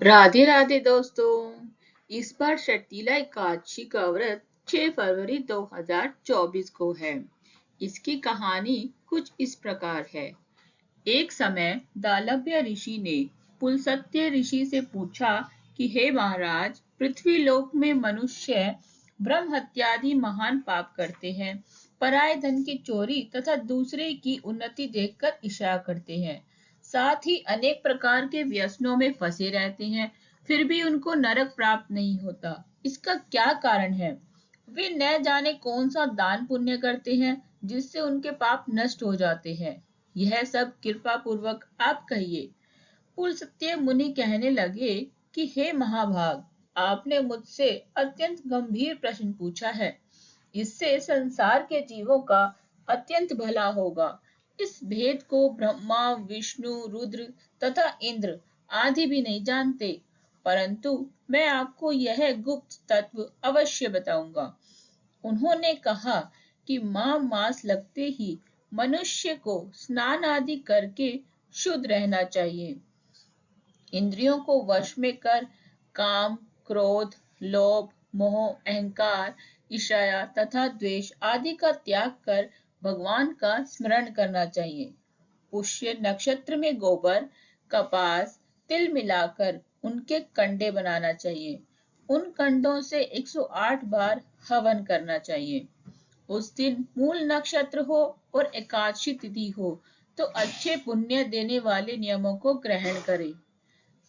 राधे राधे दोस्तों। इस बार शर्तीला एकादशी का व्रत 6 फरवरी 2024 को है। इसकी कहानी कुछ इस प्रकार है। एक समय दालभ्य ऋषि ने पुलस्त्य ऋषि से पूछा कि हे महाराज, पृथ्वी लोक में मनुष्य ब्रह्म हत्यादि महान पाप करते हैं, पराये धन की चोरी तथा दूसरे की उन्नति देखकर ईर्ष्या करते हैं, साथ ही अनेक प्रकार के व्यसनों में फंसे रहते हैं, फिर भी उनको नरक प्राप्त नहीं होता। इसका क्या कारण है? वे न जाने कौन सा दान पुण्य करते हैं जिससे उनके पाप नष्ट हो जाते हैं। यह सब कृपा पूर्वक आप कहिए। पुलस्त्य मुनि कहने लगे कि हे महाभाग, आपने मुझसे अत्यंत गंभीर प्रश्न पूछा है। इससे संसार के जीवों का अत्यंत भला होगा। इस भेद को ब्रह्मा, विष्णु, रुद्र तथा इंद्र आदि भी नहीं जानते, परंतु मैं आपको यह गुप्त तत्व अवश्य बताऊंगा। उन्होंने कहा कि मास लगते ही मनुष्य को स्नान आदि करके शुद्ध रहना चाहिए। इंद्रियों को वश में कर काम, क्रोध, लोभ, मोह, अहंकार, ईर्ष्या तथा द्वेष आदि का त्याग कर भगवान का स्मरण करना चाहिए। पुष्य नक्षत्र में गोबर, कपास, तिल मिलाकर उनके कंडे बनाना चाहिए। उन कंडों से 108 बार हवन करना चाहिए। उस दिन मूल नक्षत्र हो और एकादशी तिथि हो तो अच्छे पुण्य देने वाले नियमों को ग्रहण करें।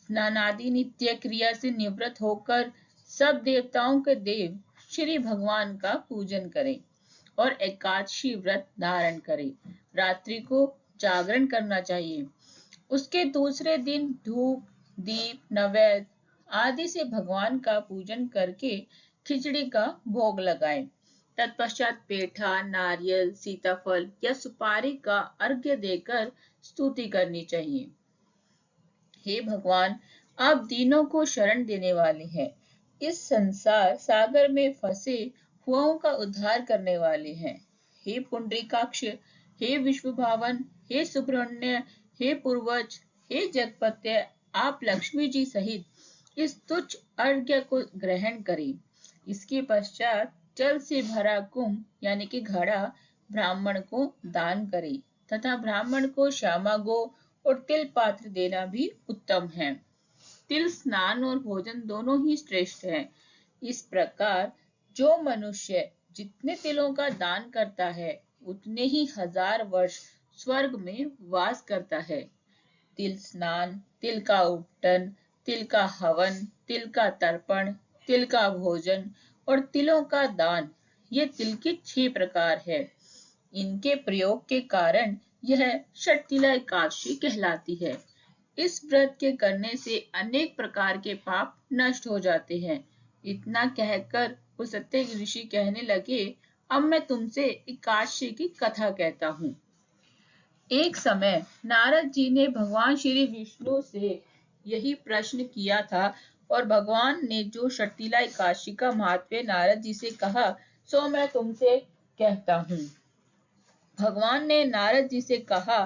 स्नानादि नित्य क्रिया से निवृत्त होकर सब देवताओं के देव श्री भगवान का पूजन करें और एकादशी व्रत धारण करें। रात्रि को जागरण करना चाहिए। उसके दूसरे दिन धूप, दीप, नैवेद्य आदि से भगवान का पूजन करके खिचड़ी का भोग लगाएं। तत्पश्चात पेठा, नारियल, सीताफल या सुपारी का अर्घ्य देकर स्तुति करनी चाहिए। हे भगवान, आप दीनों को शरण देने वाले हैं। इस संसार सागर में फंसे हुओं का उद्धार करने वाले हैं। हे पुंडरीकाक्ष, हे विश्वभावन, हे सुब्रह्मण्य, हे पूर्वज, हे जगपत्य, आप लक्ष्मी जी सहित इस तुच्छ अर्घ्य को ग्रहण करें। इसके पश्चात जल से भरा कुंभ यानी कि घड़ा ब्राह्मण को दान करें तथा ब्राह्मण को श्यामा गो और तिल पात्र देना भी उत्तम है। तिल स्नान और भोजन दोनों ही श्रेष्ठ हैं। इस प्रकार जो मनुष्य जितने तिलों का दान करता है उतने ही 1000 वर्ष स्वर्ग में वास करता है। तिल स्नान, तिल का उपटन, तिल का हवन, तिल का तर्पण, तिल का भोजन और तिलों का दान, ये तिल के 6 प्रकार है। इनके प्रयोग के कारण यह शर्तीला एकादशी कहलाती है। इस व्रत के करने से अनेक प्रकार के पाप नष्ट हो जाते हैं। इतना कहकर पुलस्त्य ऋषि कहने लगे, अब मैं तुमसे एकादशी की कथा कहता हूँ। एक समय नारद जी ने भगवान श्री विष्णु से यही प्रश्न किया था और भगवान ने जो शर्तीला एकादशी का महत्व नारद जी से कहा, सो मैं तुमसे कहता हूँ। भगवान ने नारद जी से कहा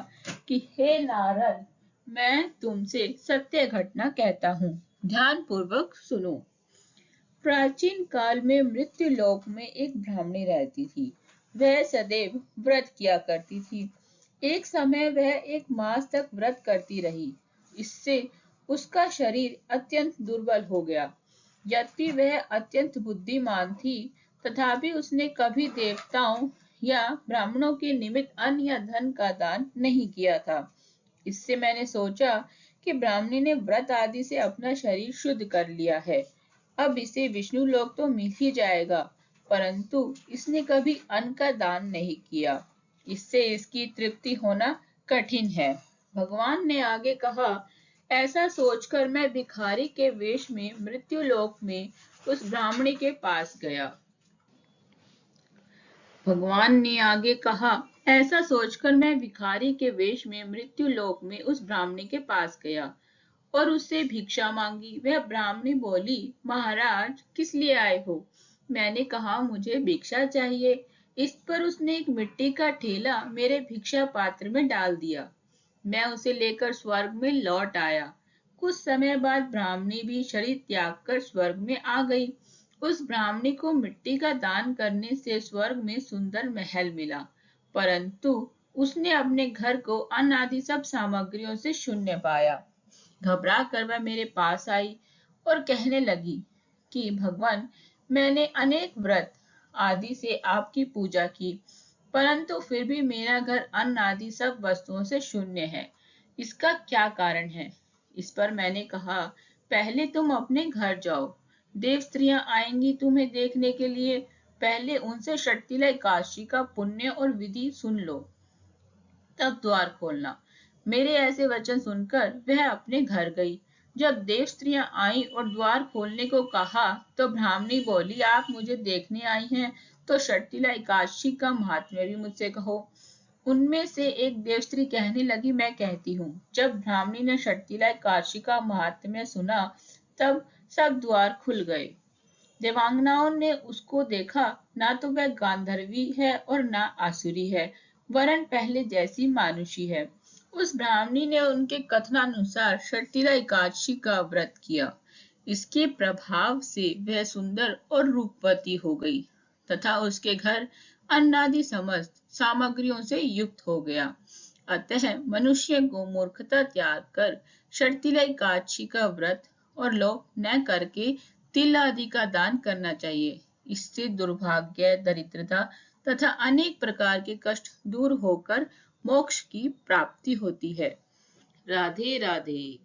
कि हे नारद, मैं तुमसे सत्य घटना कहता हूँ, ध्यान पूर्वक सुनो। प्राचीन काल में मृत्यु लोक में एक ब्राह्मणी रहती थी। वह सदैव व्रत किया करती थी। एक समय वह 1 मास तक व्रत करती रही। इससे उसका शरीर अत्यंत दुर्बल हो गया। यद्यपि वह अत्यंत बुद्धिमान थी, तथापि उसने कभी देवताओं या ब्राह्मणों के निमित्त अन्न या धन का दान नहीं किया था। इससे मैंने सोचा कि ब्राह्मणी ने व्रत आदि से अपना शरीर शुद्ध कर लिया है, अब इसे विष्णु लोक तो मिल ही जाएगा, परंतु इसने कभी अन्न का दान नहीं किया। इससे इसकी तृप्ति होना कठिन है। भगवान ने आगे कहा, ऐसा सोचकर मैं भिखारी के वेश में मृत्यु लोक में उस ब्राह्मणी के पास गया। भगवान ने आगे कहा, ऐसा सोचकर मैं भिखारी के वेश में मृत्यु लोक में उस ब्राह्मणी के पास गया और उससे भिक्षा मांगी। वह ब्राह्मणी बोली, महाराज, किस लिए आए हो? मैंने कहा, मुझे भिक्षा चाहिए। इस पर उसने एक मिट्टी का ठेला मेरे भिक्षा पात्र में डाल दिया। मैं उसे लेकर स्वर्ग में लौट आया। कुछ समय बाद ब्राह्मणी भी शरीर त्याग कर स्वर्ग में आ गई। उस ब्राह्मणी को मिट्टी का दान करने से स्वर्ग में सुंदर महल मिला, परंतु उसने अपने घर को अन्न आदि सब सामग्रियों से शून्य पाया। घबरा कर वह मेरे पास आई और कहने लगी कि भगवान, मैंने अनेक व्रत आदि से आपकी पूजा की, परंतु फिर भी मेरा घर अन्न आदि सब वस्तुओं से शून्य है। इसका क्या कारण है? इस पर मैंने कहा, पहले तुम अपने घर जाओ, देव स्त्रियां आएंगी तुम्हें देखने के लिए, पहले उनसे षटतिला एकादशी का पुण्य और विधि सुन लो, तब द्वार खोलना। मेरे ऐसे वचन सुनकर वह अपने घर गई। जब देव स्त्रियां आईं और द्वार खोलने को कहा, तो ब्राह्मणी बोली, आप मुझे देखने आई हैं, तो षटतिला एकादशी का महात्म्य भी मुझसे कहो। उनमें से एक देव स्त्री कहने लगी, मैं कहती हूँ। जब ब्राह्मणी ने षटतिला एकादशी का महात्म्य सुना, तब सब द्वार खुल गए। देवांगनाओं ने उसको देखा, ना तो वह गांधर्वी है और ना आसुरी है, वरन पहले जैसी मानुषी है। उस ब्राह्मणी ने उनके कथनानुसार षटतिला एकादशी का व्रत किया। इसके प्रभाव से वह सुंदर और रूपवती हो गई तथा उसके घर अन्नादि समस्त सामग्रियों से युक्त हो गया। अतः मनुष्य को मूर्खता त्याग कर षटतिला एकादशी का व्रत और लोभ न करके तिल आदि का दान करना चाहिए। इससे दुर्भाग्य, दरिद्रता तथा अनेक प्रकार के कष्ट दूर होकर मोक्ष की प्राप्ति होती है। राधे राधे।